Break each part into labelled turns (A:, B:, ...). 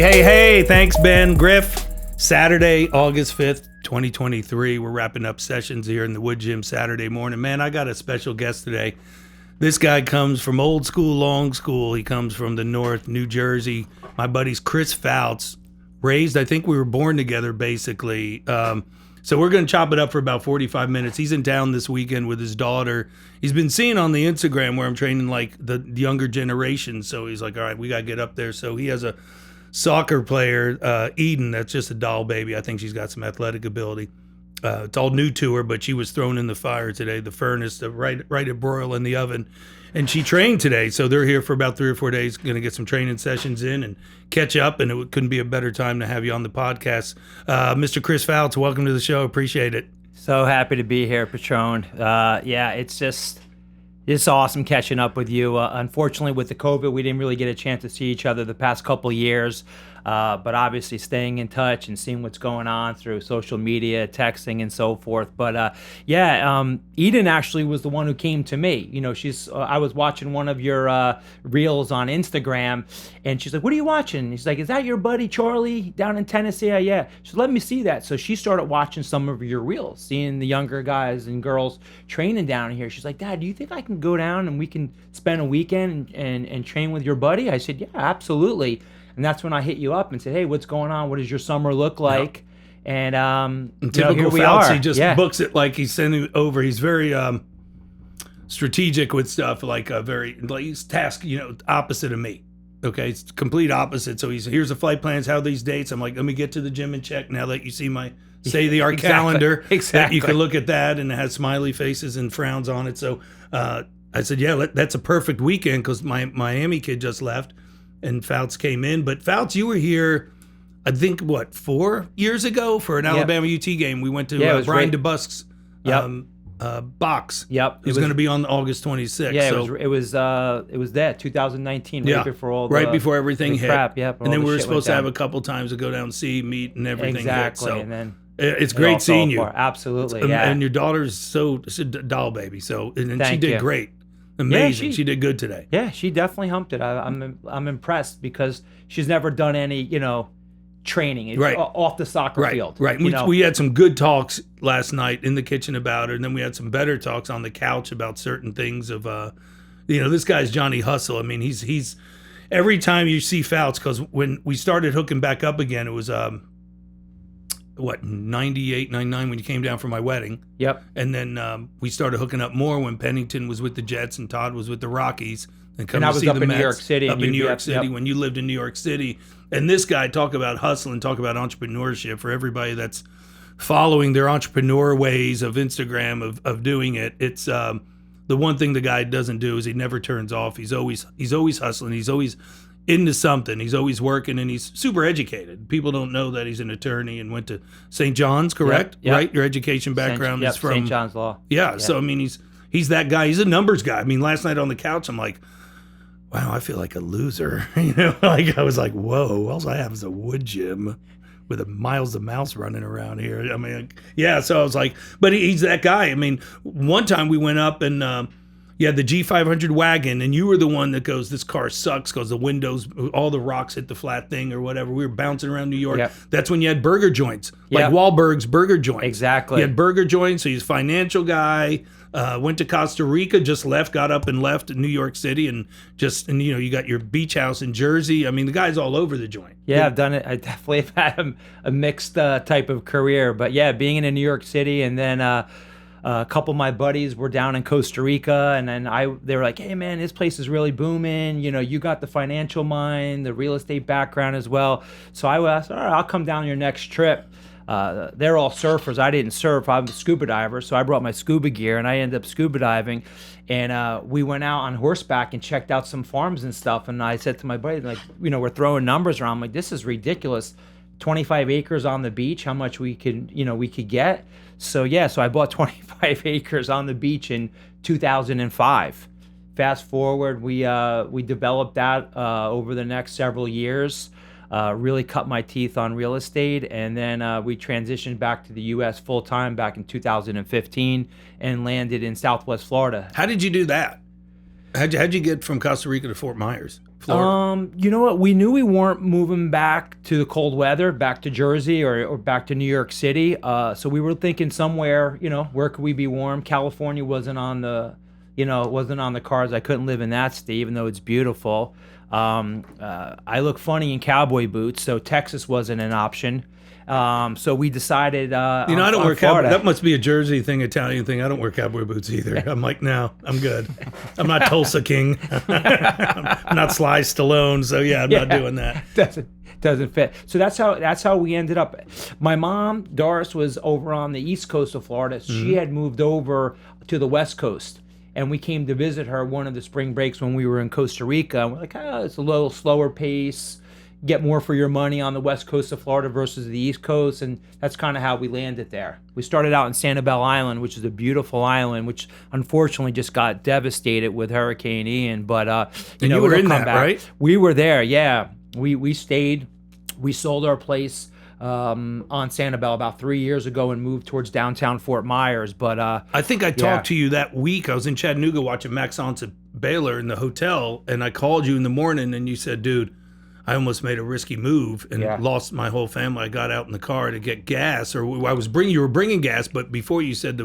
A: Hey, thanks, Ben Griff. Saturday, August 5th, 2023. We're wrapping up sessions here in the Woodgym Saturday morning. Man, I got a special guest today. This guy comes from old school, long school. He comes from the North, New Jersey. My buddy's Chris Fautz. Raised, I think we were born together, basically. So we're going to chop it up for about 45 minutes. He's in town this weekend with his daughter. He's been seeing on the Instagram where I'm training like the younger generation. So he's like, all right, we got to get up there. So he has a soccer player, Eden, that's just a doll baby. I think she's got some athletic ability. It's all new to her, but she was thrown in the fire today, the furnace, right at broil in the oven. And she trained today, so they're here for about 3 or 4 days, going to get some training sessions in and catch up, and it couldn't be a better time to have you on the podcast. Mr. Chris Fautz, welcome to the show. Appreciate it.
B: So happy to be here, Petrone. It's awesome catching up with you. Unfortunately, with the COVID, we didn't really get a chance to see each other the past couple years. But obviously staying in touch and seeing what's going on through social media, texting, and so forth. But Eden actually was the one who came to me. You know, I was watching one of your reels on Instagram, and she's like, "What are you watching?" He's like, "Is that your buddy Charlie down in Tennessee?" Yeah. She's, "Let me see that." So she started watching some of your reels, seeing the younger guys and girls training down here. She's like, "Dad, do you think I can go down and we can spend a weekend and train with your buddy?" I said, "Yeah, absolutely." And that's when I hit you up and said, "Hey, what's going on? What does your summer look like?" And
A: typical
B: here we
A: Fautz,
B: are.
A: he just books it like he's sending it over. He's very strategic with stuff, he's task, opposite of me. Okay, it's complete opposite. So here's the flight plans, how these dates. I'm like, let me get to the gym and check. Now that you see our
B: Exactly.
A: calendar,
B: Exactly.
A: you can look at that, and it has smiley faces and frowns on it. So I said, yeah, that's a perfect weekend because my Miami kid just left. And Fautz came in. But Fautz, you were here, I think, 4 years ago for an Alabama UT game. We went to Brian DeBusk's box.
B: Yep.
A: It was going to be on August 26th.
B: Yeah, it was that 2019, right before
A: everything hit.
B: Crap, yep.
A: And then we were supposed to have a couple times to go down and see, meet, and everything.
B: Exactly.
A: Hit. So
B: and then
A: it's great seeing you.
B: Absolutely. Yeah.
A: And your daughter's she's a doll baby. So and she did great. Amazing.
B: Yeah,
A: she did good today.
B: Yeah, she definitely humped it. I'm impressed because she's never done any, training off the soccer field.
A: Right. We had some good talks last night in the kitchen about her, and then we had some better talks on the couch about certain things of, this guy's Johnny Hustle. I mean, he's every time you see Fautz, because when we started hooking back up again, it was 98, 99 when you came down for my wedding.
B: Yep.
A: And then we started hooking up more when Pennington was with the Jets and Todd was with the Rockies.
B: And I was up in New York City.
A: Up in New York City when you lived in New York City. And this guy, talk about hustle and talk about entrepreneurship for everybody that's following their entrepreneur ways of Instagram, of doing it. It's the one thing the guy doesn't do is he never turns off. He's always hustling. He's always into something. He's always working, and he's super educated. People don't know that he's an attorney and went to St. John's, correct?
B: Yep.
A: Right? Your education background is from
B: St. John's Law.
A: Yeah, so I mean he's that guy. He's a numbers guy. I mean, last night on the couch I'm like, wow, I feel like a loser. I was like, whoa, all I have is a wood gym with a Miles the Mouse running around here. I mean, yeah, so I was like, but he's that guy. I mean, one time we went up and you had the G500 wagon, and you were the one that goes, this car sucks because the windows, all the rocks hit the flat thing or whatever. We were bouncing around New York.
B: Yep.
A: That's when you had burger joints, like Wahlberg's burger joints.
B: Exactly.
A: You had burger joints, so he's a financial guy, went to Costa Rica, just left, got up and left in New York City, and you got your beach house in Jersey. I mean, the guy's all over the joint.
B: Yeah, I've done it. I definitely have had a mixed type of career. But yeah, being in New York City, and then a couple of my buddies were down in Costa Rica, and then they were like, "Hey man, this place is really booming. You got the financial mind, the real estate background as well." So I asked, "All right, I'll come down your next trip." They're all surfers. I didn't surf. I'm a scuba diver, so I brought my scuba gear, and I ended up scuba diving. And we went out on horseback and checked out some farms and stuff. And I said to my buddy, like, we're throwing numbers around. I'm like, this is ridiculous. 25 acres on the beach, how much we could get. So I bought 25 acres on the beach in 2005. Fast forward, we developed that over the next several years. Really cut my teeth on real estate, and then we transitioned back to the U.S. full time back in 2015 and landed in Southwest Florida.
A: How did you do that? How'd you get from Costa Rica to Fort Myers? Florida?
B: You know what? We knew we weren't moving back to the cold weather, back to Jersey or back to New York City. So we were thinking somewhere, where could we be warm? California wasn't on the, wasn't on the cards. I couldn't live in that state, even though it's beautiful. I look funny in cowboy boots, so Texas wasn't an option. So we decided.
A: I don't wear cowboy. That must be a Jersey thing, Italian thing. I don't wear cowboy boots either. I'm like, no, I'm good. I'm not Tulsa King. I'm not Sly Stallone. So yeah, I'm not doing that.
B: Doesn't fit. So that's how we ended up. My mom, Doris, was over on the east coast of Florida. She had moved over to the west coast. And we came to visit her one of the spring breaks when we were in Costa Rica. And we're like, it's a little slower pace. Get more for your money on the west coast of Florida versus the east coast. And that's kind of how we landed there. We started out in Sanibel Island, which is a beautiful island, which unfortunately just got devastated with Hurricane Ian. But,
A: you were in that, right?
B: We were there, yeah. We stayed. We sold our place on Sanibel about 3 years ago and moved towards downtown Fort Myers. But
A: I think I talked to you that week. I was in Chattanooga watching Max Onset Baylor in the hotel, and I called you in the morning, and you said, dude, I almost made a risky move and lost my whole family. I got out in the car to get gas, or you were bringing gas, but before you said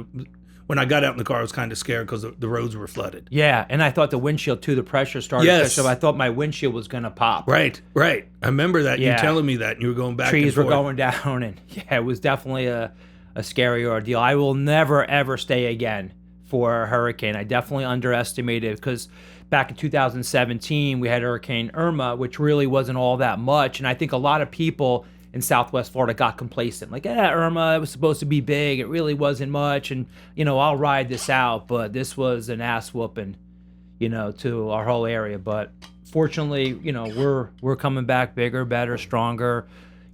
A: when I got out in the car, I was kind of scared because the roads were flooded.
B: Yeah, and I thought the windshield too, the pressure started to push up. I thought my windshield was going to pop.
A: Right. I remember that, you telling me that, and you were going back
B: Trees
A: and forth.
B: were going down, and it was definitely a scary ordeal. I will never, ever stay again for a hurricane. I definitely underestimated because back in 2017, we had Hurricane Irma, which really wasn't all that much, and I think a lot of people in Southwest Florida got complacent. Like, Irma, it was supposed to be big. It really wasn't much. And, I'll ride this out. But this was an ass whooping, to our whole area. But fortunately, we're coming back bigger, better, stronger.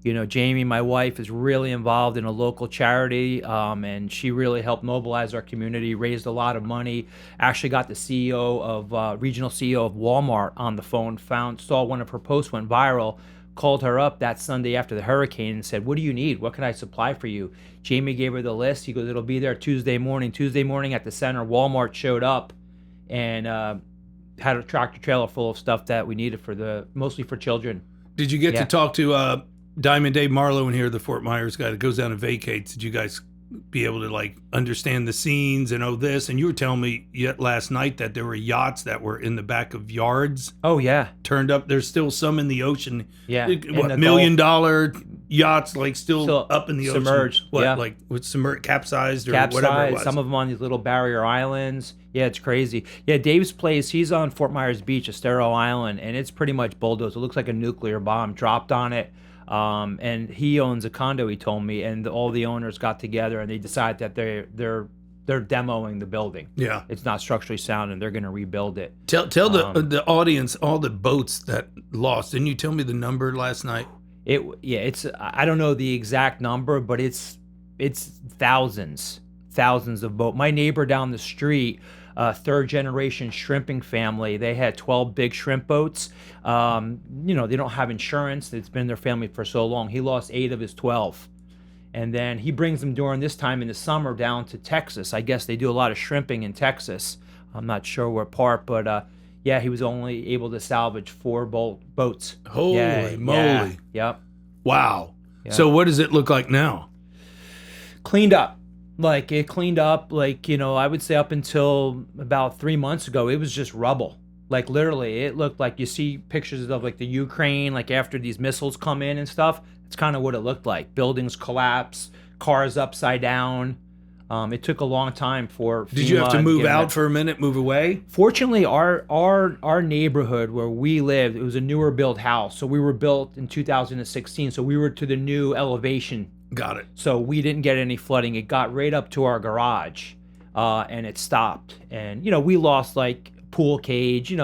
B: Jamie, my wife, is really involved in a local charity, and she really helped mobilize our community, raised a lot of money, actually got the regional CEO of Walmart on the phone, saw one of her posts went viral, called her up that Sunday after the hurricane and said, what do you need? What can I supply for you? Jamie gave her the list. He goes, it'll be there Tuesday morning. Tuesday morning at the center, Walmart showed up and had a tractor trailer full of stuff that we needed mostly for children.
A: Did you get to talk to Diamond Dave Marlowe in here, the Fort Myers guy that goes down and vacates? Did you guys be able to understand the scenes and this? And you were telling me yet last night that there were yachts that were in the back of yards.
B: Oh yeah,
A: turned up. There's still some in the ocean.
B: Yeah,
A: what $1 million yachts still up in the
B: submerged.
A: Ocean? With submerged, capsized or whatever it was.
B: Some of them on these little barrier islands. Yeah, it's crazy. Yeah, Dave's place. He's on Fort Myers Beach, Estero Island, and it's pretty much bulldozed. It looks like a nuclear bomb dropped on it. And he owns a condo, he told me, and all the owners got together and they decided that they're demoing the building. Yeah, it's not structurally sound and they're going to rebuild it.
A: Tell the audience all the boats that lost. Didn't you tell me the number last night?
B: It's I don't know the exact number, but it's thousands of boats. My neighbor down the street, third generation shrimping family, they had 12 big shrimp boats. They don't have insurance. It's been in their family for so long. He lost 8 of his 12. And then he brings them during this time in the summer down to Texas. I guess they do a lot of shrimping in Texas. I'm not sure what part, but he was only able to salvage 4 boats.
A: Holy moly.
B: Yep.
A: Wow. Yep. So what does it look like now?
B: Cleaned up. It cleaned up, I would say up until about 3 months ago, it was just rubble. Literally, it looked like you see pictures of the Ukraine, after these missiles come in and stuff. It's kind of what it looked like. Buildings collapse, cars upside down. It took a long time for FEMA.
A: Did you have to move out for a minute, move away?
B: Fortunately, our neighborhood where we lived, it was a newer built house. So we were built in 2016. So we were to the new elevation.
A: Got it.
B: So we didn't get any flooding. It got right up to our garage, and it stopped. And we lost pool cage,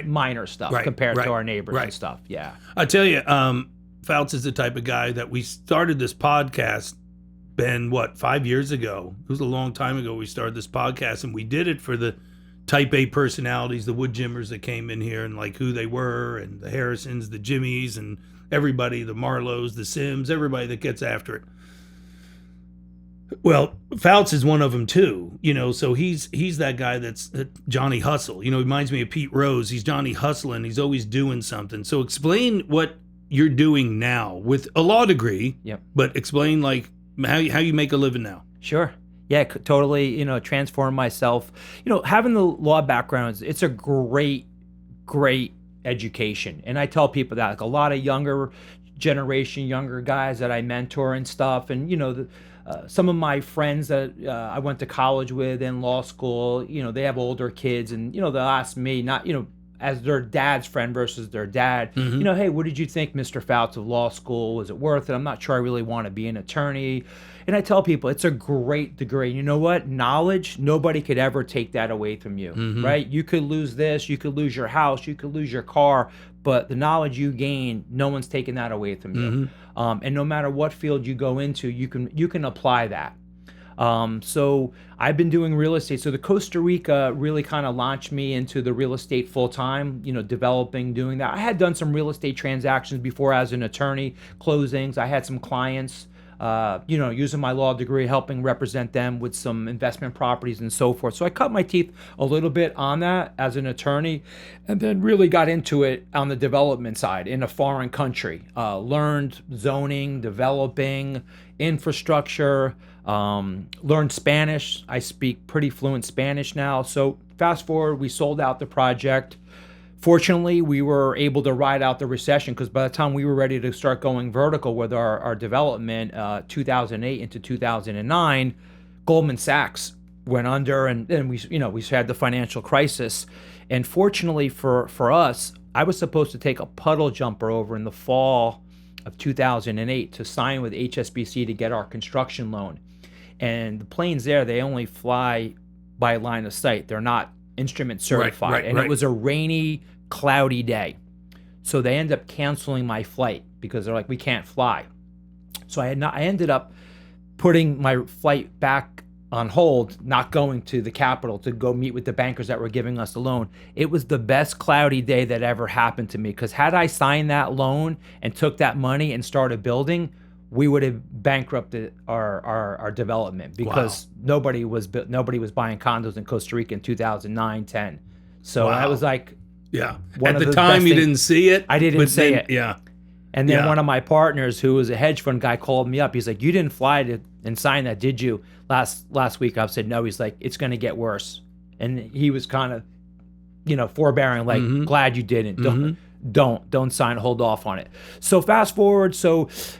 B: minor stuff compared to our neighbors and stuff. Yeah.
A: I tell you, Fautz is the type of guy that we started this podcast, Ben, 5 years ago? It was a long time ago we started this podcast, and we did it for the type A personalities, the Woodgymmers that came in here and who they were, and the Harrisons, the Jimmies, and everybody, the Marlows, the Sims, everybody that gets after it. Well, Fautz is one of them too, so he's that guy that's Johnny Hustle. He reminds me of Pete Rose. He's Johnny Hustling. He's always doing something. So explain what you're doing now with a law degree.
B: Yep.
A: But explain like how you make a living now.
B: Sure. Yeah, totally, transform myself. Having the law background, it's a great education. And I tell people that, like a lot of younger guys that I mentor and stuff. And, some of my friends that I went to college with in law school, they have older kids and, they'll ask me, not, as their dad's friend versus their dad, hey, what did you think, Mr. Fautz, of law school? Was it worth it? I'm not sure I really want to be an attorney. And I tell people it's a great degree. You know what? Knowledge, nobody could ever take that away from you, right? You could lose this, you could lose your house, you could lose your car, but the knowledge you gain, no one's taking that away from you. And no matter what field you go into, you can apply that. So I've been doing real estate. So the Costa Rica really kind of launched me into the real estate full time, developing, doing that. I had done some real estate transactions before as an attorney, closings. I had some clients, using my law degree, helping represent them with some investment properties and so forth. So I cut my teeth a little bit on that as an attorney, and then really got into it on the development side in a foreign country. Learned zoning, developing, infrastructure, learned Spanish. I speak pretty fluent Spanish now. So fast forward, we sold out the project. Fortunately, we were able to ride out the recession because by the time we were ready to start going vertical with our development, 2008 into 2009, Goldman Sachs went under, and then we had the financial crisis. And fortunately for us, I was supposed to take a puddle jumper over in the fall of 2008 to sign with HSBC to get our construction loan. And the planes there, they only fly by line of sight. They're not instrument certified. It was a rainy, cloudy day. So they end up canceling my flight because they're like, we can't fly. So I ended up putting my flight back on hold, not going to the capital to go meet with the bankers that were giving us the loan. It was the best cloudy day that ever happened to me, because had I signed that loan and took that money and started building, we would have bankrupted our development, because nobody was buying condos in Costa Rica in 2009, 10. So I was like,
A: at the time you didn't see it.
B: I didn't see it.
A: Yeah.
B: And then one of my partners, who was a hedge fund guy, called me up. He's like, you didn't fly and sign that, did you? Last week. I said, no. He's like, it's going to get worse. And he was kind of, forbearing, like, glad you didn't. Don't sign, hold off on it. So fast forward,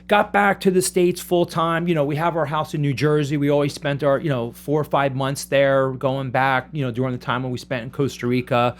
B: got back to the States full time. We have our house in New Jersey. We always spent our, 4 or 5 months there, going back, during the time when we spent in Costa Rica.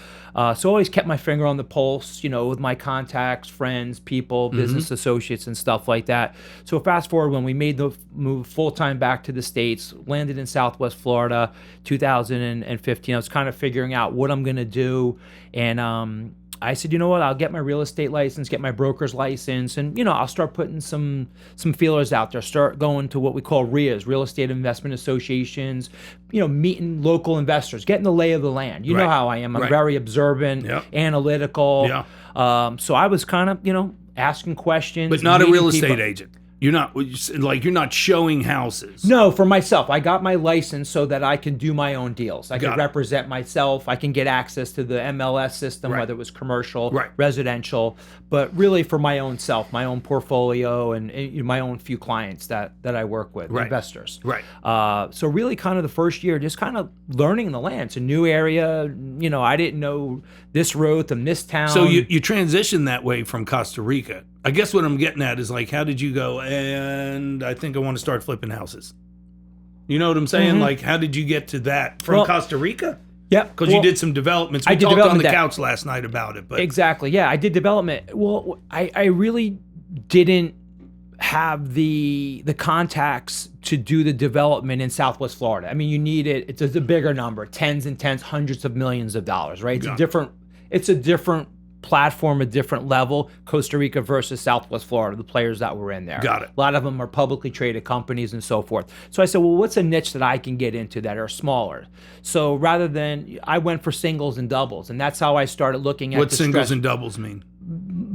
B: So always kept my finger on the pulse, with my contacts, friends, people, business associates and stuff like that. So fast forward, when we made the move full time back to the States, landed in Southwest Florida, 2015, I was kind of figuring out what I'm going to do. And, I said, you know what, I'll get my real estate license, get my broker's license, and, I'll start putting some feelers out there, start going to what we call RIAs, Real Estate Investment Associations, meeting local investors, getting the lay of the land. You know how I am. I'm very observant, analytical. So I was kind of, asking questions.
A: But not a real estate agent. You're not showing houses.
B: No, for myself. I got my license so that I can do my own deals. I can represent myself. I can get access to the MLS system, whether it was commercial, residential, but really for my own self, my own portfolio, and my own few clients that I work with, investors. So really kind of the first year, just kind of learning the land. It's a new area. I didn't know this road and this town.
A: So you transitioned that way from Costa Rica. I guess what I'm getting at is, like, how did you go, and I think I want to start flipping houses? You know what I'm saying? Like, how did you get to that from Costa Rica?
B: Yeah.
A: Because you did some developments. We talked on the couch last night about it. But
B: exactly. Yeah, I did development. Well, I really didn't have the contacts to do the development in Southwest Florida. I mean, you need it. It's a bigger number, tens and tens, hundreds of millions of dollars, right? It's a different platform, a different level, Costa Rica versus Southwest Florida, the players that were in there.
A: Got it.
B: A lot of them are publicly traded companies and so forth. So I said, well, what's a niche that I can get into that are smaller? So rather than, I went for singles and doubles, and that's how I started looking at
A: what singles and doubles mean.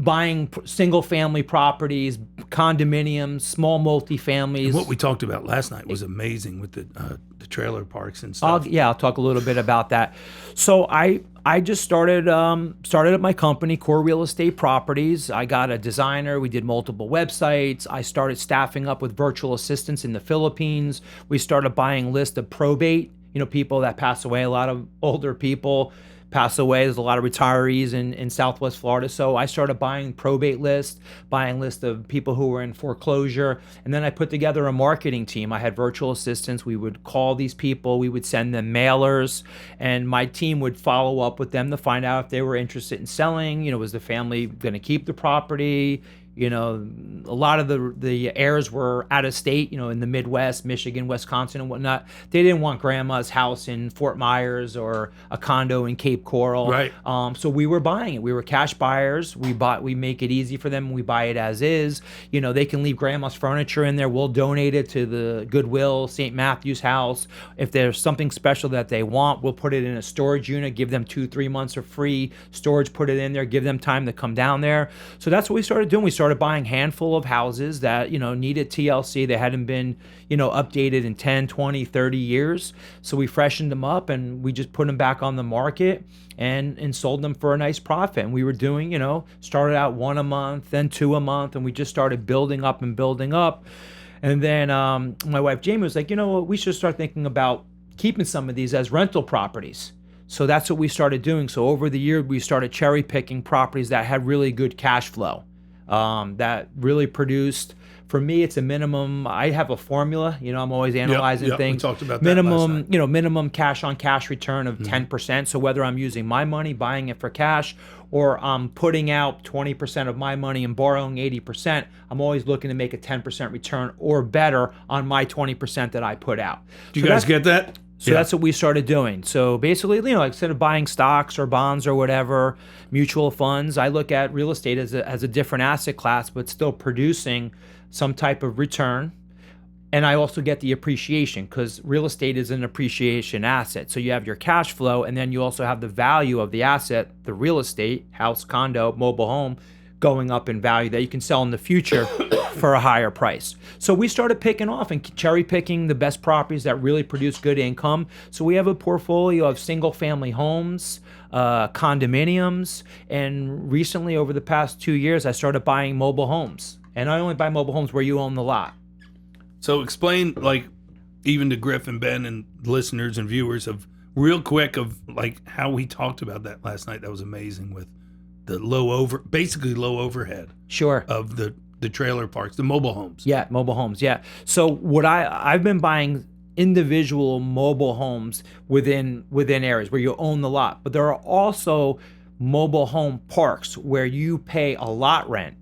B: buying single family properties, condominiums, small multifamilies.
A: And what we talked about last night was amazing with the trailer parks and stuff.
B: I'll talk a little bit about that. So I just started up my company, Core Real Estate Properties. I got a designer. We did multiple websites. I started staffing up with virtual assistants in the Philippines. We started buying lists of probate, people that pass away. A lot of older people pass away. There's a lot of retirees in Southwest Florida. So I started buying probate lists, buying lists of people who were in foreclosure. And then I put together a marketing team. I had virtual assistants. We would call these people. We would send them mailers. And my team would follow up with them to find out if they were interested in selling. Was the family going to keep the property? A lot of the heirs were out of state, in the Midwest, Michigan, Wisconsin, and whatnot. They didn't want grandma's house in Fort Myers or a condo in Cape Coral.
A: Right.
B: So we were buying it. We were cash buyers. We make it easy for them. We buy it as is. They can leave grandma's furniture in there. We'll donate it to the Goodwill, St. Matthew's house. If there's something special that they want, we'll put it in a storage unit, give them 2-3 months of free storage, put it in there, give them time to come down there. So that's what we started doing. We started buying a handful of houses that needed TLC. They hadn't been updated in 10, 20, 30 years. So we freshened them up and we just put them back on the market and sold them for a nice profit. And we were doing, started out 1 a month, then 2 a month, and we just started building up and building up. And then my wife Jamie was like, we should start thinking about keeping some of these as rental properties. So that's what we started doing. So over the year, we started cherry picking properties that had really good cash flow. That really produced, for me, it's a minimum. I have a formula, I'm always analyzing things.
A: We talked about that
B: minimum,
A: last night.
B: Minimum cash on cash return of 10%. So whether I'm using my money, buying it for cash, or I'm putting out 20% of my money and borrowing 80%, I'm always looking to make a 10% return or better on my 20% that I put out.
A: Do you guys get that?
B: So that's what we started doing. So basically, instead of buying stocks or bonds or whatever, mutual funds, I look at real estate as a different asset class, but still producing some type of return. And I also get the appreciation because real estate is an appreciation asset. So you have your cash flow, and then you also have the value of the asset, the real estate, house, condo, mobile home, going up in value that you can sell in the future for a higher price. So we started picking off and cherry picking the best properties that really produce good income. So we have a portfolio of single family homes, condominiums, and recently over the past 2 years, I started buying mobile homes. And I only buy mobile homes where you own the lot.
A: So explain, even to Griff and Ben and listeners and viewers real quick how we talked about that last night. That was amazing with the basically low overhead.
B: Sure.
A: Of the trailer parks, the mobile homes.
B: Yeah, mobile homes. Yeah. So what I've been buying individual mobile homes within areas where you own the lot, but there are also mobile home parks where you pay a lot rent.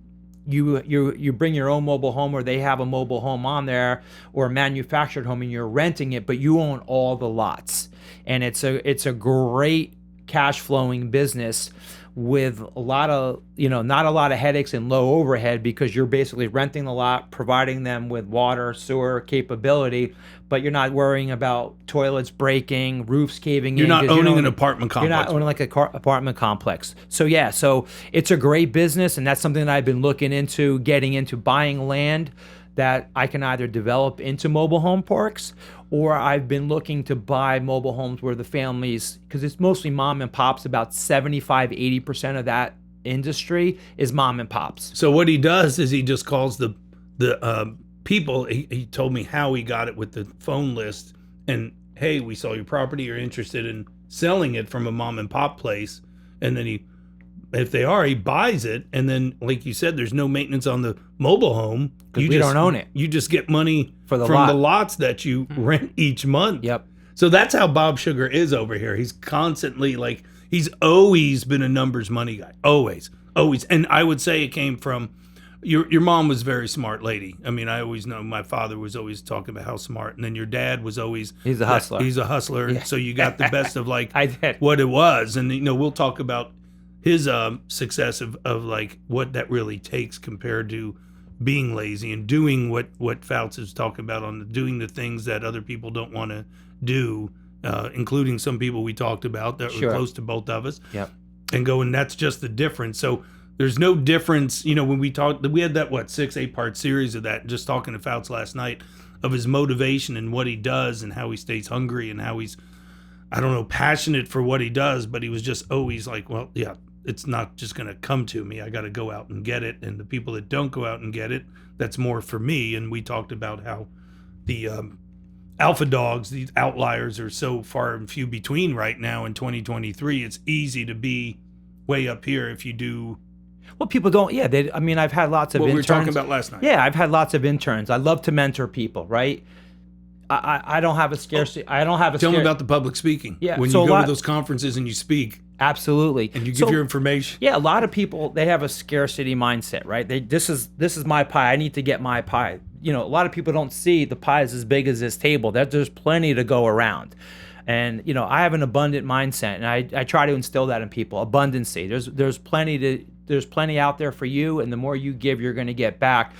B: You bring your own mobile home, or they have a mobile home on there, or a manufactured home, and you're renting it, but you own all the lots. And it's a great cash flowing business with a lot of, not a lot of headaches and low overhead, because you're basically renting the lot, providing them with water, sewer capability, but you're not worrying about toilets breaking, roofs caving in.
A: You're not owning an apartment complex.
B: You're not owning like apartment complex. So yeah, so it's a great business, and that's something that I've been looking into, getting into, buying land that I can either develop into mobile home parks, or I've been looking to buy mobile homes where the families, because it's mostly mom and pops, about 75-80% of that industry is mom and pops.
A: So what he does is he just calls the people. He told me how he got it with the phone list, and hey, we saw your property, you're interested in selling it from a mom and pop place, and then if they are, he buys it, and then, like you said, there's no maintenance on the mobile home.
B: We don't own it.
A: You just get money from the lots that you rent each month.
B: Yep.
A: So that's how Bob Sugar is over here. He's constantly he's always been a numbers money guy. Always. And I would say it came from your mom was a very smart lady. I mean, I always know my father was always talking about how smart, and then your dad was always
B: he's a hustler.
A: He's a hustler.
B: Yeah.
A: So you got the best of
B: I did.
A: what it was, and we'll talk about his success of what that really takes compared to being lazy and doing what Fautz is talking about on doing the things that other people don't want to do, including some people we talked about that were close to both of us.
B: Yep.
A: And going, that's just the difference. So There's no difference, you know, when we talked, we had that, 6-8 part series of that, just talking to Fautz last night, of his motivation and what he does and how he stays hungry and how he's, I don't know, passionate for what he does, but he was just always like, well, yeah, it's not just going to come to me. I got to go out and get it. And the people that don't go out and get it, that's more for me. And we talked about how the alpha dogs, these outliers, are so far and few between right now in 2023. It's easy to be way up here if you do.
B: Well, people don't. Yeah, I mean, I've had lots of
A: what
B: interns.
A: we were talking about last night.
B: Yeah, I've had lots of interns. I love to mentor people, right? I don't have a scarcity. I don't have a.
A: Tell them about the public speaking.
B: Yeah,
A: when
B: so
A: you go to those conferences and you speak.
B: Absolutely.
A: And you give your information.
B: Yeah, a lot of people, they have a scarcity mindset, right? This is my pie. I need to get my pie. You know, a lot of people don't see the pie is as big as this table. That there's plenty to go around. And, you know, I have an abundant mindset, and I try to instill that in people. Abundancy. There's plenty out there for you, and the more you give, you're going to get back.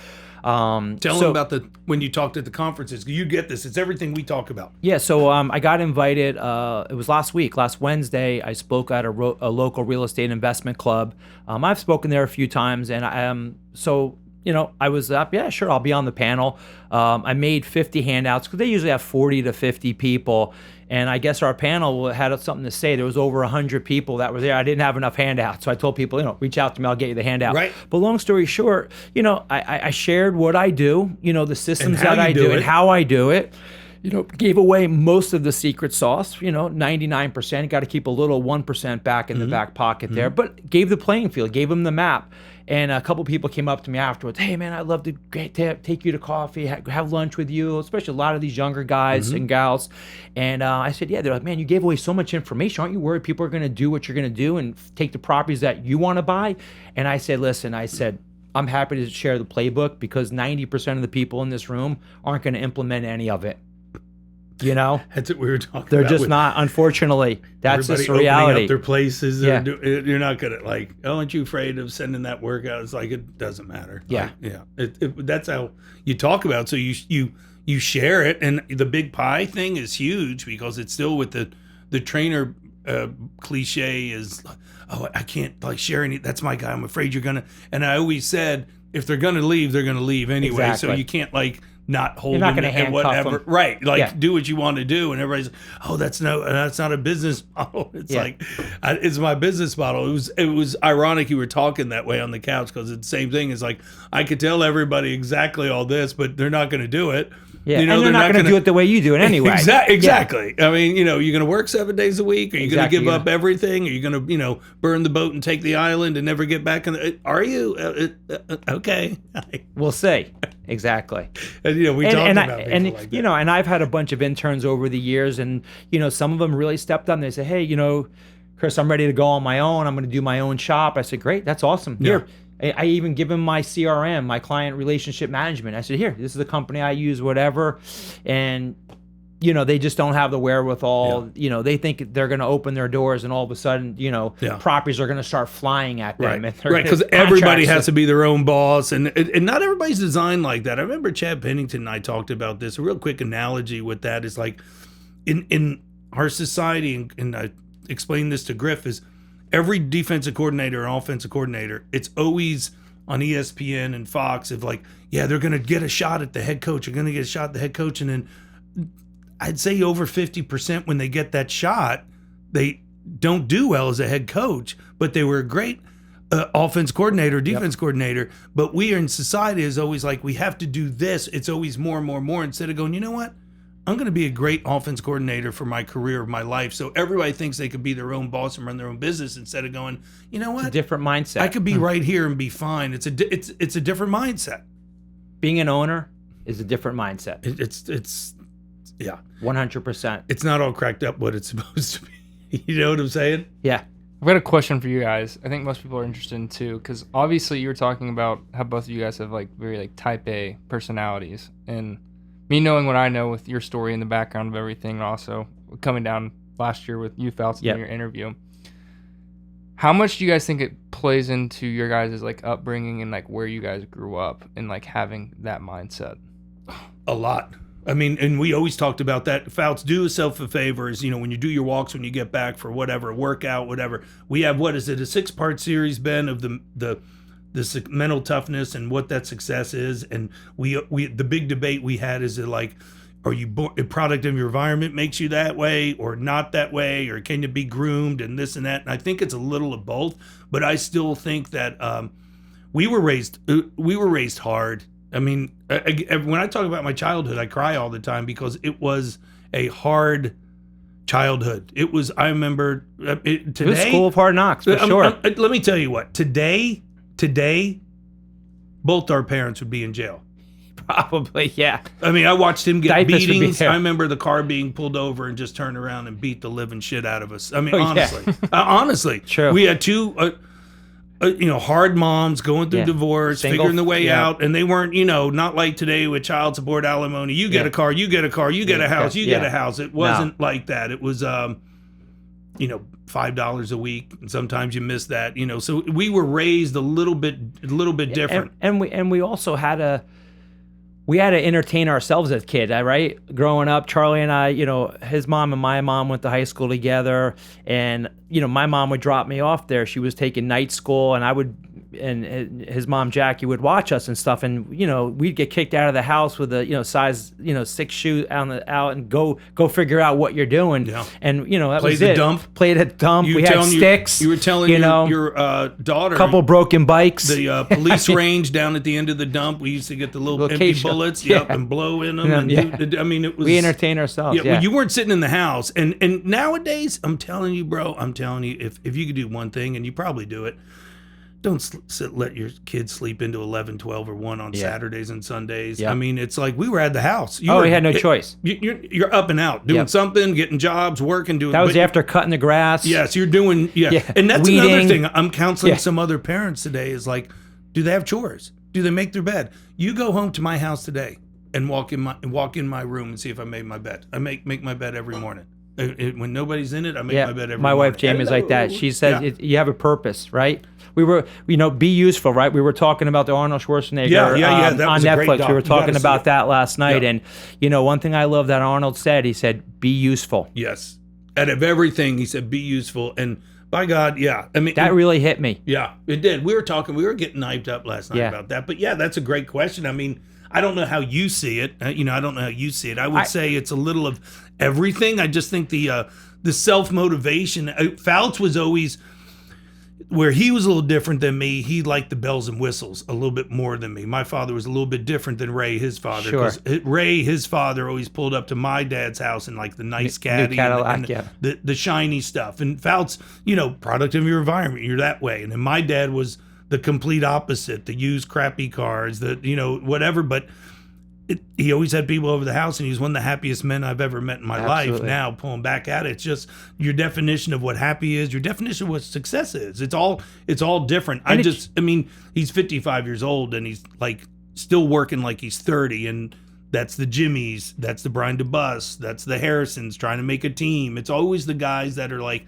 A: Tell them about when you talked at the conferences. You get this. It's everything we talk about.
B: Yeah, so I got invited. It was last Wednesday. I spoke at a local real estate investment club. I've spoken there a few times, and so you know, I was up. Yeah, sure, I'll be on the panel. I made 50 handouts because they usually have 40 to 50 people. And I guess our panel had something to say. There was over 100 people that were there. I didn't have enough handouts. So I told people, you know, reach out to me. I'll get you the handout.
A: Right.
B: But long story short, you know, I shared what I do, you know, the systems that I do and how I do it. You know, gave away most of the secret sauce, you know, 99%. Got to keep a little 1% back in the back pocket there. But gave the playing field, gave them the map. And a couple people came up to me afterwards. Hey, man, I'd love to take you to coffee, have lunch with you, especially a lot of these younger guys and gals. And I said, yeah. They're like, man, you gave away so much information. Aren't you worried people are going to do what you're going to do and take the properties that you want to buy? And I said, listen, I'm happy to share the playbook because 90% of the people in this room aren't going to implement any of it. You know,
A: that's what we were talking about.
B: They're just not, unfortunately. That's just the reality.
A: Opening up their places. Yeah. You're not going to like, oh, aren't you afraid of sending that work out? It's like, it doesn't matter.
B: Yeah.
A: Like, yeah. That's how you talk about it. So you share it. And the big pie thing is huge because it's still with the trainer cliche is, oh, I can't like share any. That's my guy. I'm afraid you're going to. And I always said, if they're going to leave, they're going to leave anyway.
B: Exactly.
A: So you can't like, not hold
B: You're not
A: them
B: going to
A: and whatever,
B: them.
A: right? Like do what you want to do, and everybody's, oh, that's not a business model. It's like, it's my business model. It was ironic you were talking that way on the couch because it's the same thing. It's like I could tell everybody exactly all this, but they're not going to do it.
B: Yeah, you know, and they're not going to do it the way you do it anyway.
A: Exactly. Yeah. I mean, you know, you're going to work 7 days a week. Are you going to give up everything? Are you going to, you know, burn the boat and take the island and never get back? Are you? Okay.
B: We'll see. Exactly.
A: And, you know, we talked about people like that.
B: You know, and I've had a bunch of interns over the years, and, you know, some of them really stepped up and they say, hey, you know, Chris, I'm ready to go on my own. I'm going to do my own shop. I said, great. That's awesome. Here. I even give him my CRM, my client relationship management. I said, here, this is the company I use, whatever. And, you know, they just don't have the wherewithal. You know, they think they're going to open their doors and all of a sudden, you know, properties are going to start flying at them.
A: Right, because everybody has to be their own boss. And not everybody's designed like that. I remember Chad Pennington and I talked about this. A real quick analogy with that is like in our society, and I explained this to Griff, is every defensive coordinator or offensive coordinator, it's always on ESPN and Fox of like, yeah, they're going to get a shot at the head coach. They're going to get a shot at the head coach. And then I'd say over 50% when they get that shot, they don't do well as a head coach, but they were a great offense coordinator, defense coordinator. But we are in society is always like, we have to do this. It's always more and more and more instead of going, you know what? I'm going to be a great offense coordinator for my career, of my life. So everybody thinks they could be their own boss and run their own business instead of going, you know what?
B: It's a different mindset.
A: I could be right here and be fine. It's a different mindset.
B: Being an owner is a different mindset.
A: It's
B: 100%.
A: It's not all cracked up what it's supposed to be. You know what I'm saying?
B: Yeah.
C: I've got a question for you guys. I think most people are interested in too, because obviously you were talking about how both of you guys have like very like type A personalities, and me knowing what I know with your story and the background of everything, and also coming down last year with you, Fautz, in your interview. How much do you guys think it plays into your guys' like upbringing and like where you guys grew up and like having that mindset?
A: A lot. I mean, and we always talked about that. Fautz, do yourself a favor is, when you do your walks, when you get back for whatever, workout, whatever, we have, what is it, a 6-part series, Ben, of the mental toughness and what that success is. And we the big debate we had is it like, are you a product of your environment makes you that way or not that way, or can you be groomed and this and that? And I think it's a little of both, but I still think that we were raised hard. I mean, when I talk about my childhood, I cry all the time because it was a hard childhood. It was, I remember today.
B: It was school of hard knocks, for sure.
A: Let me tell you what, today, both our parents would be in jail.
B: Probably, yeah.
A: I mean, I watched him get
B: Diapers
A: beatings. I remember the car being pulled over and just turned around and beat the living shit out of us. I mean, honestly.
B: True.
A: We had two, hard moms going through divorce, figuring the way out, and they weren't, not like today with child support, alimony. You get a car, you get a car, you get a house, you get a house. It wasn't like that. It was, $5 a week, and sometimes you miss that. So we were raised a little bit different.
B: And we also had we had to entertain ourselves as kids, right? Growing up, Charlie and I, his mom and my mom went to high school together, and my mom would drop me off there. She was taking night school, and his mom Jackie would watch us and stuff, and we'd get kicked out of the house with a size 6 shoe out and go figure out what you're doing.
A: Yeah.
B: And that
A: Played
B: was
A: the
B: it.
A: dump.
B: Played at dump. We had sticks.
A: You were telling your daughter
B: a couple broken bikes.
A: the police range down at the end of the dump. We used to get the little empty bullets, and blow in them. And it was.
B: We entertain ourselves.
A: Well, you weren't sitting in the house, and nowadays, I'm telling you, bro. If you could do one thing, and you probably do it. Don't let your kids sleep into 11, 12, or 1 on Saturdays and Sundays.
B: Yeah.
A: I mean, it's like we were at the house.
B: We had no choice.
A: You're up and out, doing something, getting jobs, working, doing.
B: That was after cutting the grass.
A: Yes, you're doing. Yeah. And that's
B: Weeding.
A: another thing. I'm counseling some other parents today is like, do they have chores? Do they make their bed? You go home to my house today and walk in my room and see if I made my bed. I make my bed every morning. When nobody's in it, I make my bed every morning.
B: My wife Jamie's like that. She says you have a purpose, right? We were, be useful, right? We were talking about the Arnold Schwarzenegger on Netflix. We were talking about that last night. And, one thing I love that Arnold said, he said, be useful.
A: Yes. Out of everything, he said, be useful. And by God, I mean,
B: that really hit me.
A: Yeah, it did. We were getting hyped up last night about that. But that's a great question. I mean, I don't know how you see it. I don't know how you see it. I would say it's a little of everything. I just think the self-motivation. Fautz was always, where he was a little different than me. He liked the bells and whistles a little bit more than me. My father was a little bit different than Ray, his father.
B: Sure.
A: Ray, his father, always pulled up to my dad's house in like the nice caddy,
B: new Cadillac,
A: and the shiny stuff. And Fautz, product of your environment. You're that way. And then my dad was the complete opposite, the used crappy cars, whatever. But he always had people over the house, and he was one of the happiest men I've ever met in my life. Now, pulling back at it, it's just your definition of what happy is, your definition of what success is. It's all different. He's 55 years old, and he's like still working like he's 30, and that's the Jimmys, that's the Brian DeBus, that's the Harrisons trying to make a team. It's always the guys that are like,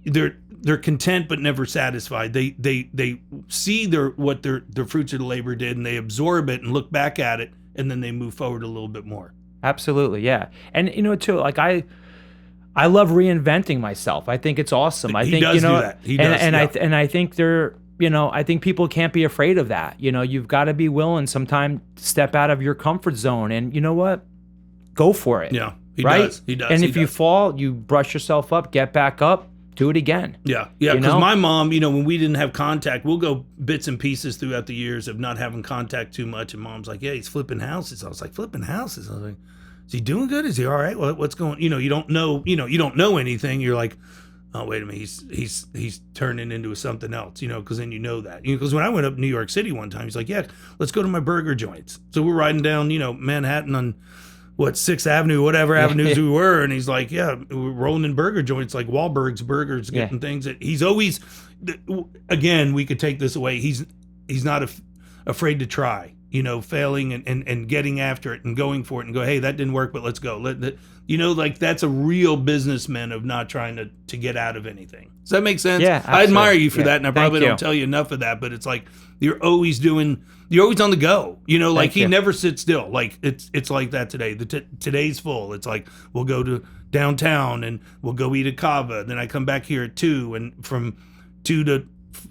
A: they're content but never satisfied. They see what their fruits of the labor did, and they absorb it and look back at it, and then they move forward a little bit more.
B: Absolutely, yeah. And too, like I love reinventing myself. I think it's awesome. I think
A: do that. He does.
B: And I think I think people can't be afraid of that. You've got to be willing sometimes to step out of your comfort zone, and you know what? Go for it.
A: Yeah, he
B: right?
A: does. He does.
B: And if you fall, you brush yourself up, get back up. Do it again.
A: Yeah. Because my mom, when we didn't have contact, we'll go bits and pieces throughout the years of not having contact too much. And mom's like, yeah, he's flipping houses. I was like, flipping houses? I was like, is he doing good? Is he all right? What's going? You don't know. You don't know anything. You're like, oh, wait a minute. He's turning into something else. Because then you know that. Because when I went up to New York City one time, he's like, yeah, let's go to my burger joints. So we're riding down, Manhattan on 6th Avenue, whatever avenues we were. And he's like, yeah, we're rolling in burger joints, like Wahlberg's Burgers, getting things that he's always, again, we could take this away. He's not afraid to try. failing and getting after it and going for it and go, hey, that didn't work, but let's go. Like that's a real businessman of not trying to get out of anything. Does that make sense?
B: Yeah,
A: I admire you for
B: yeah.
A: that, and I probably don't tell you enough of that, but it's like you're always on the go. Like he never sits still. Like it's like that today. Today's full. It's like we'll go to downtown and we'll go eat a kava. Then I come back here at 2, and from 2 to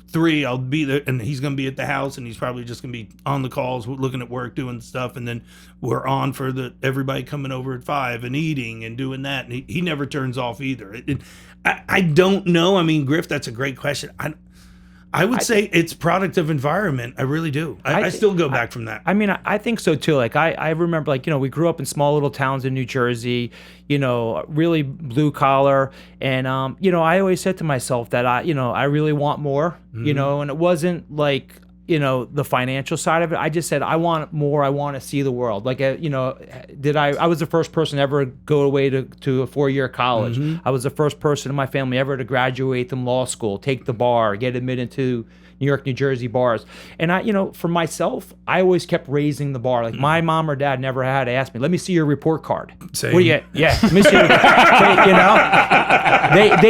A: 3 I'll be there, and he's gonna be at the house, and he's probably just gonna be on the calls, looking at work, doing stuff, and then we're on for everybody coming over at 5 and eating and doing that, and he never turns off either. I don't know. I mean, Griff, that's a great question. I would say it's product of environment. I really do. I still go back from that.
B: I mean, I think so too. Like I remember, like, we grew up in small little towns in New Jersey, really blue collar. And, I always said to myself that I really want more, and it wasn't like, the financial side of it. I just said, I want more. I want to see the world. Like, I was the first person ever to go away to a 4-year college. I was the first person in my family ever to graduate from law school, take the bar, get admitted to New York, New Jersey bars. And for myself, I always kept raising the bar. Like my mom or dad never had to ask me, let me see your report card.
A: Same.
B: What do you get? Yeah. Let me see they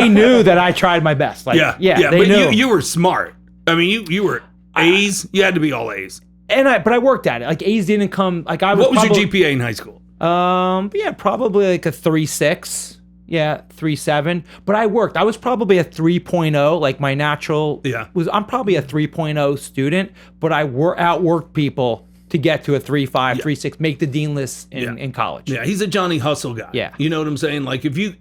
B: knew that I tried my best. Like, they
A: but
B: knew.
A: You were smart. I mean, you were A's. You had to be all A's.
B: But I worked at it. Like A's didn't come. Like I was.
A: What was your GPA in high school?
B: Probably like a 3.6. Yeah, 3.7. But I worked. I was probably a 3.0. Like my natural. Yeah. I'm probably a 3.0 student, but I outworked people to get to a 3.5, 3.6, make the dean list in college.
A: Yeah, he's a Johnny Hustle guy.
B: Yeah.
A: You know what I'm saying? Like if you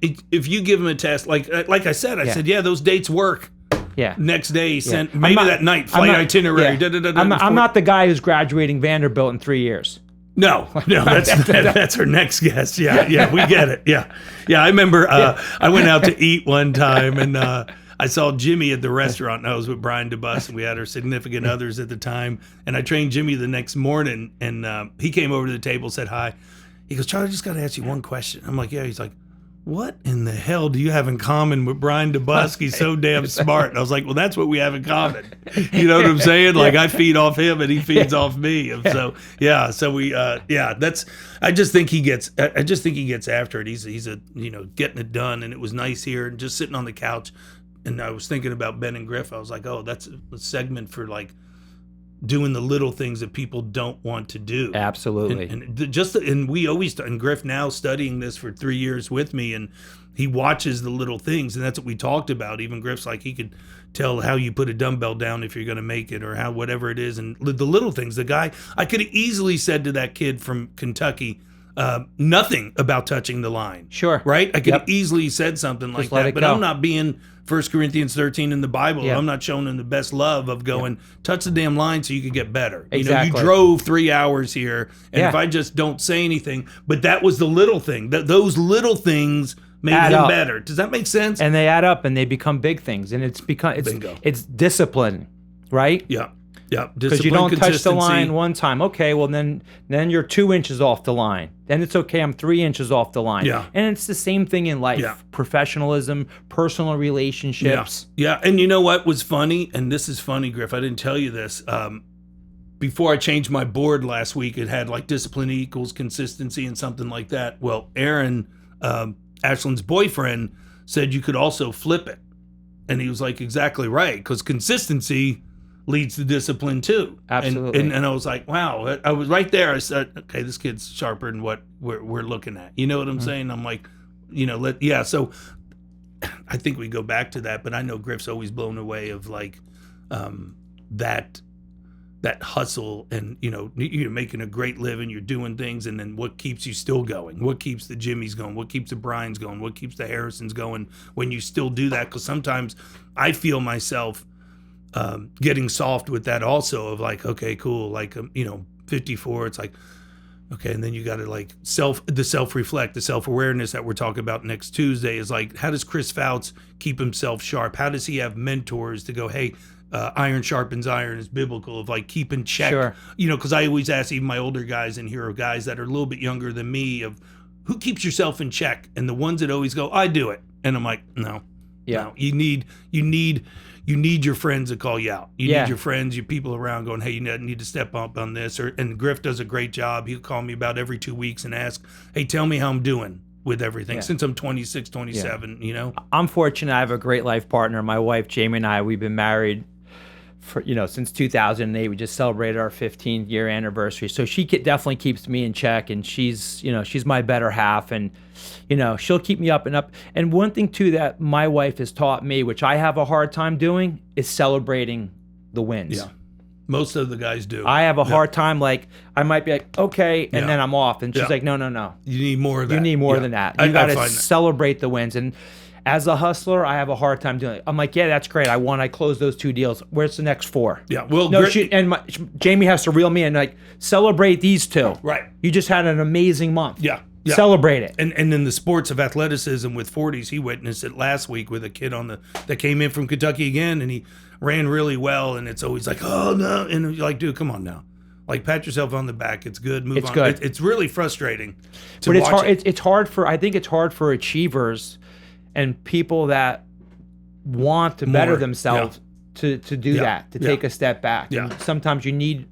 A: give him a test, like I said, I said, those dates work.
B: Yeah.
A: Next day, he sent that night flight itinerary.
B: I'm not the guy who's graduating Vanderbilt in 3 years.
A: No, that's our next guest. Yeah, we get it. Yeah. I remember I went out to eat one time, and I saw Jimmy at the restaurant, and I was with Brian DeBus, and we had our significant others at the time. And I trained Jimmy the next morning, and he came over to the table, said hi. He goes, Charlie, I just got to ask you one question. I'm like, yeah. He's like, what in the hell do you have in common with Brian DeBus? He's so damn smart. And I was like, well, that's what we have in common. You know what I'm saying? Like I feed off him and he feeds off me. And so, I just think he gets after it. He's getting it done. And it was nice here and just sitting on the couch. And I was thinking about Ben and Griff. I was like, oh, that's a segment for like doing the little things that people don't want to do.
B: Absolutely.
A: And we always, and Griff now studying this for 3 years with me, and he watches the little things, and that's what we talked about. Even Griff's like, he could tell how you put a dumbbell down if you're going to make it, or how whatever it is, and the little things. The guy, I could have easily said to that kid from Kentucky, nothing about touching the line.
B: Sure.
A: Right? I could have easily said something like that, but I'm not being 1 Corinthians 13 in the Bible. Yep. I'm not showing him the best love of going, touch the damn line so you could get better.
B: Exactly.
A: You drove 3 hours here, and if I just don't say anything, but that was the little thing. Those little things made him better. Does that make sense?
B: And they add up and they become big things. And it's discipline, right?
A: Yeah. Yeah,
B: because you don't touch the line one time. Okay, well then you're 2 inches off the line. Then it's okay. I'm 3 inches off the line.
A: Yeah,
B: and it's the same thing in life. Yeah. Professionalism, personal relationships.
A: Yeah. And you know what was funny? And this is funny, Griff. I didn't tell you this. Before I changed my board last week, it had like discipline equals consistency and something like that. Well, Aaron, Ashlyn's boyfriend, said you could also flip it, and he was like, exactly right, because consistency leads to discipline too.
B: Absolutely.
A: And I was like, wow, I was right there. I said, okay, this kid's sharper than what we're looking at. You know what I'm saying? I'm like, so I think we go back to that, but I know Griff's always blown away of like that hustle, and you're making a great living, you're doing things, and then what keeps you still going? What keeps the Jimmys going? What keeps the Bryans going? What keeps the Harrisons going when you still do that? Because sometimes I feel myself getting soft with that also, of like, okay, cool, like 54, it's like, okay, and then you got to like self-reflect, the self-awareness that we're talking about next Tuesday is like, how does Chris Fautz keep himself sharp? How does he have mentors to go, hey, iron sharpens iron is biblical, of like keep in check.
B: Sure.
A: Because I always ask even my older guys in here, guys that are a little bit younger than me, of who keeps yourself in check, and the ones that always go, I do it, and I'm like, no.
B: Yeah.
A: No, you need you need your friends to call you out. You
B: Yeah.
A: need your friends, your people around going, hey, you need to step up on this. And Griff does a great job. He'll call me about every 2 weeks and ask, hey, tell me how I'm doing with everything.
B: Yeah.
A: Since I'm 26, 27, you know?
B: I'm fortunate. I have a great life partner. My wife, Jamie, and I, we've been married for, since 2008. We just celebrated our 15th year anniversary. So she definitely keeps me in check, and she's my better half, and, she'll keep me up and up. And one thing too that my wife has taught me, which I have a hard time doing, is celebrating the wins.
A: Yeah. Most of the guys do.
B: I have a hard time, like, I might be like, okay, and
A: Yeah.
B: then I'm off. And she's
A: Yeah.
B: like, no.
A: You need more of that.
B: You need more
A: Yeah.
B: than that.
A: I
B: You got to
A: find that.
B: celebrate the wins. And as a hustler, I have a hard time doing it. I'm like, yeah, that's great. I closed those 2 deals. Where's the next 4?
A: Yeah, well,
B: No, Jamie has to reel me in, like, celebrate these 2.
A: Right.
B: You just had an amazing month.
A: Yeah. Yeah.
B: Celebrate it.
A: And in the sports of athleticism with 40s, he witnessed it last week with a kid that came in from Kentucky again, and he ran really well. And it's always like, oh no, and you're like, dude, come on now, like pat yourself on the back. It's good. Move
B: It's
A: on.
B: good.
A: It's really frustrating to
B: But it's
A: watch
B: hard.
A: it.
B: It's hard for. I think it's hard for achievers and people that want to better
A: More,
B: themselves to do
A: Yeah.
B: that, to
A: Yeah.
B: take a step back.
A: Yeah.
B: And sometimes you need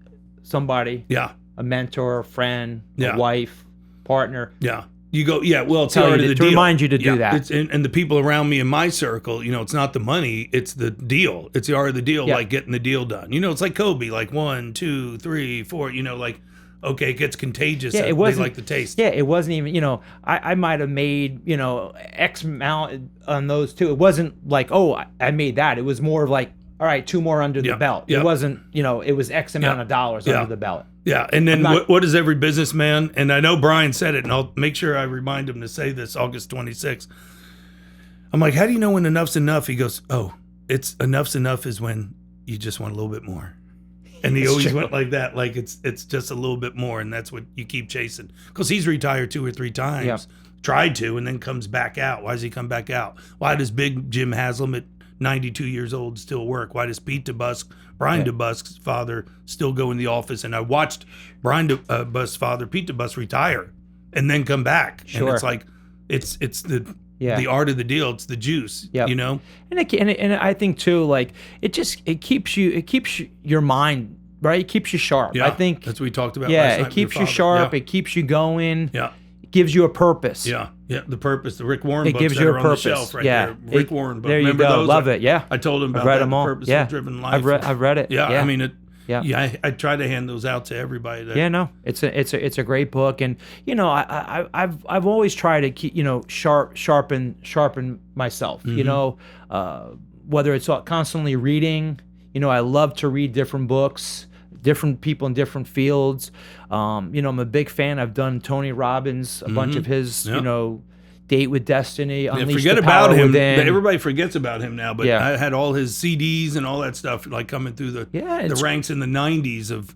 B: somebody,
A: Yeah,
B: a mentor, a friend,
A: Yeah.
B: a wife, partner.
A: yeah. You go, yeah. Well, it's
B: Tell
A: the
B: you
A: art of
B: to-
A: the
B: to
A: deal.
B: remind you to do that.
A: It's and the people around me in my circle, it's not the money, it's the deal. It's the art of the deal,
B: Yeah.
A: like getting the deal done. It's like Kobe, like 1, 2, 3, 4. Like, okay, it gets contagious.
B: Yeah,
A: They
B: it wasn't
A: like the taste.
B: Yeah, it wasn't even. I might have made X amount on those 2. It wasn't like, oh, I made that. It was more of like, all right, 2 more under the
A: Yeah,
B: belt.
A: yeah.
B: It wasn't. It was X amount of dollars
A: Yeah.
B: under the belt.
A: Yeah, and then
B: I'm not-
A: what is every businessman? And I know Brian said it, and I'll make sure I remind him to say this August 26th. I'm like, how do you know when enough's enough? He goes, oh, it's enough's enough is when you just want a little bit more. And he
B: It's
A: always
B: true.
A: went like that, like it's just a little bit more, and that's what you keep chasing. Because he's retired 2 or 3 times,
B: Yeah.
A: tried to, and then comes back out. Why does he come back out? Why does big Jim Haslam at 92 years old still work? Why does Pete DeBusk, Brian DeBusk's father, still go in the office? And I watched Brian DeBusk's father, Pete DeBusk, retire and then come back.
B: Sure.
A: And it's like, it's the art of the deal. It's the juice,
B: Yep. And I think too, like, it keeps your mind right. It keeps you sharp.
A: Yeah,
B: I think
A: that's what we talked about.
B: Yeah,
A: last night
B: it
A: with
B: keeps
A: your
B: you
A: father.
B: sharp.
A: Yeah.
B: It keeps you going.
A: Yeah.
B: It gives you a purpose.
A: Yeah, the purpose, the Rick Warren
B: It
A: books
B: gives
A: that
B: you
A: are
B: a
A: on the
B: purpose.
A: shelf right
B: Yeah.
A: there. Rick Warren book.
B: There you
A: Remember
B: go.
A: those?
B: Love it. Yeah.
A: I told him about
B: I've read
A: that,
B: them
A: the
B: all.
A: Purposeful
B: Yeah.
A: Driven Life.
B: I've read it.
A: Yeah,
B: Yeah.
A: I mean,
B: Yeah.
A: I try to hand those out to everybody.
B: Yeah, no, it's a great book, and I've always tried to keep sharpen myself.
A: Mm-hmm.
B: Whether it's constantly reading. I love to read different books, different people in different fields. I'm a big fan. I've done Tony Robbins, a bunch of his,
A: Yep.
B: Date with Destiny,
A: Yeah,
B: Unleash
A: forget
B: the
A: about
B: Power
A: him.
B: Within.
A: Everybody forgets about him now, but
B: Yeah.
A: I had all his CDs and all that stuff like coming through the
B: it's-
A: ranks in the 90s of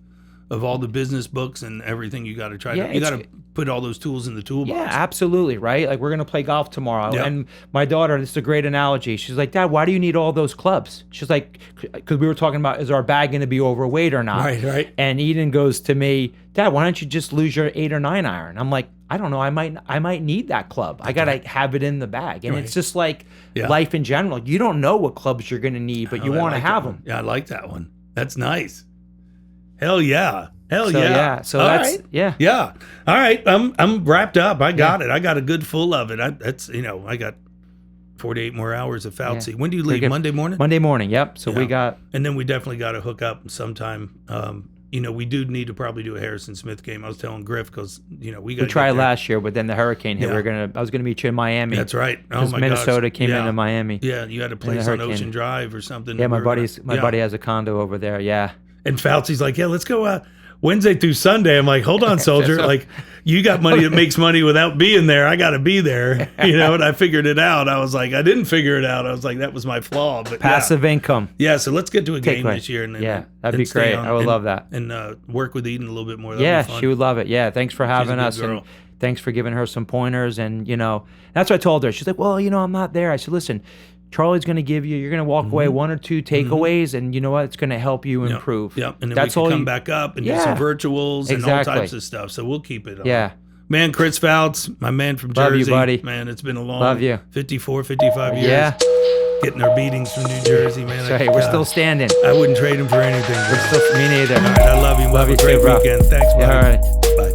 A: all the business books and everything. You got to try
B: Yeah,
A: to you got
B: it's-
A: to put all those tools in the toolbox.
B: Yeah, absolutely, right? Like, we're gonna play golf tomorrow,
A: Yeah.
B: and my daughter, this is a great analogy. She's like, Dad, why do you need all those clubs? She's like, because we were talking about, is our bag gonna be overweight or not?
A: Right.
B: And Eden goes to me, Dad, why don't you just lose your 8 or 9 iron? I'm like, I don't know, I might need that club. I gotta have it in the bag, and it's just like
A: Yeah.
B: life in general. You don't know what clubs you're gonna need, but you
A: Oh, I
B: want to
A: like
B: have
A: that
B: them.
A: one. Yeah, I like that one. That's nice. Hell yeah.
B: So
A: yeah.
B: yeah, so
A: All
B: that's
A: right.
B: yeah.
A: Yeah. All right. I'm wrapped up. I got it. I got a good full of it. I got 48 more hours of Fautz.
B: Yeah.
A: When do you
B: Very
A: leave?
B: good.
A: Monday morning?
B: Monday morning. Yep. So we
A: Yeah.
B: got.
A: And then we definitely got to hook up sometime. We do need to probably do a Harrison Smith game. I was telling Griff because we got.
B: We tried last year, but then the hurricane hit.
A: Yeah.
B: I was gonna meet you in Miami.
A: That's right. Oh
B: Because
A: my
B: Minnesota
A: gosh.
B: came
A: Yeah.
B: into Miami.
A: Yeah, you had a place on
B: hurricane.
A: Ocean Drive or something.
B: Yeah, my
A: We were gonna-
B: buddy has a condo over there. Yeah.
A: And Fauci's like, yeah, let's go Wednesday through Sunday. I'm like, hold on, soldier.
B: So-
A: Like, you got money that makes money without being there. I got to be there. And I figured it out. I was like, I didn't figure it out. I was like, that was my flaw. But
B: Passive income.
A: Yeah, so let's get to a game
B: Takeaway.
A: this year. And
B: Yeah, that'd be
A: stay
B: great. I would love that.
A: And work with Eden a little bit more. That'd
B: Yeah,
A: be fun.
B: she would love it. Yeah, thanks for having
A: good
B: us,
A: girl.
B: and thanks for giving her some pointers. And that's what I told her. She's like, well, I'm not there. I said, listen, Charlie's going to give you. You're going to walk away 1 or 2 takeaways, and you know what? It's going to help you
A: Yep,
B: improve.
A: Yep. And then
B: That's
A: we
B: all
A: can come
B: you-
A: back up and do
B: Yeah.
A: some virtuals and all
B: Exactly.
A: types of stuff. So we'll keep it on.
B: Yeah.
A: Man, Chris Fouts, my man from
B: Love you,
A: Jersey.
B: buddy.
A: Man, it's been a long
B: Love you.
A: 54, 55 years.
B: Yeah.
A: getting our beatings from New Jersey, man.
B: So, hey, we're still standing.
A: I wouldn't trade him for anything. Bro.
B: Me neither.
A: All right, I love you.
B: Love
A: Have
B: you
A: a great
B: too, bro.
A: weekend. Thanks, buddy.
B: Yeah, all right.
A: Bye.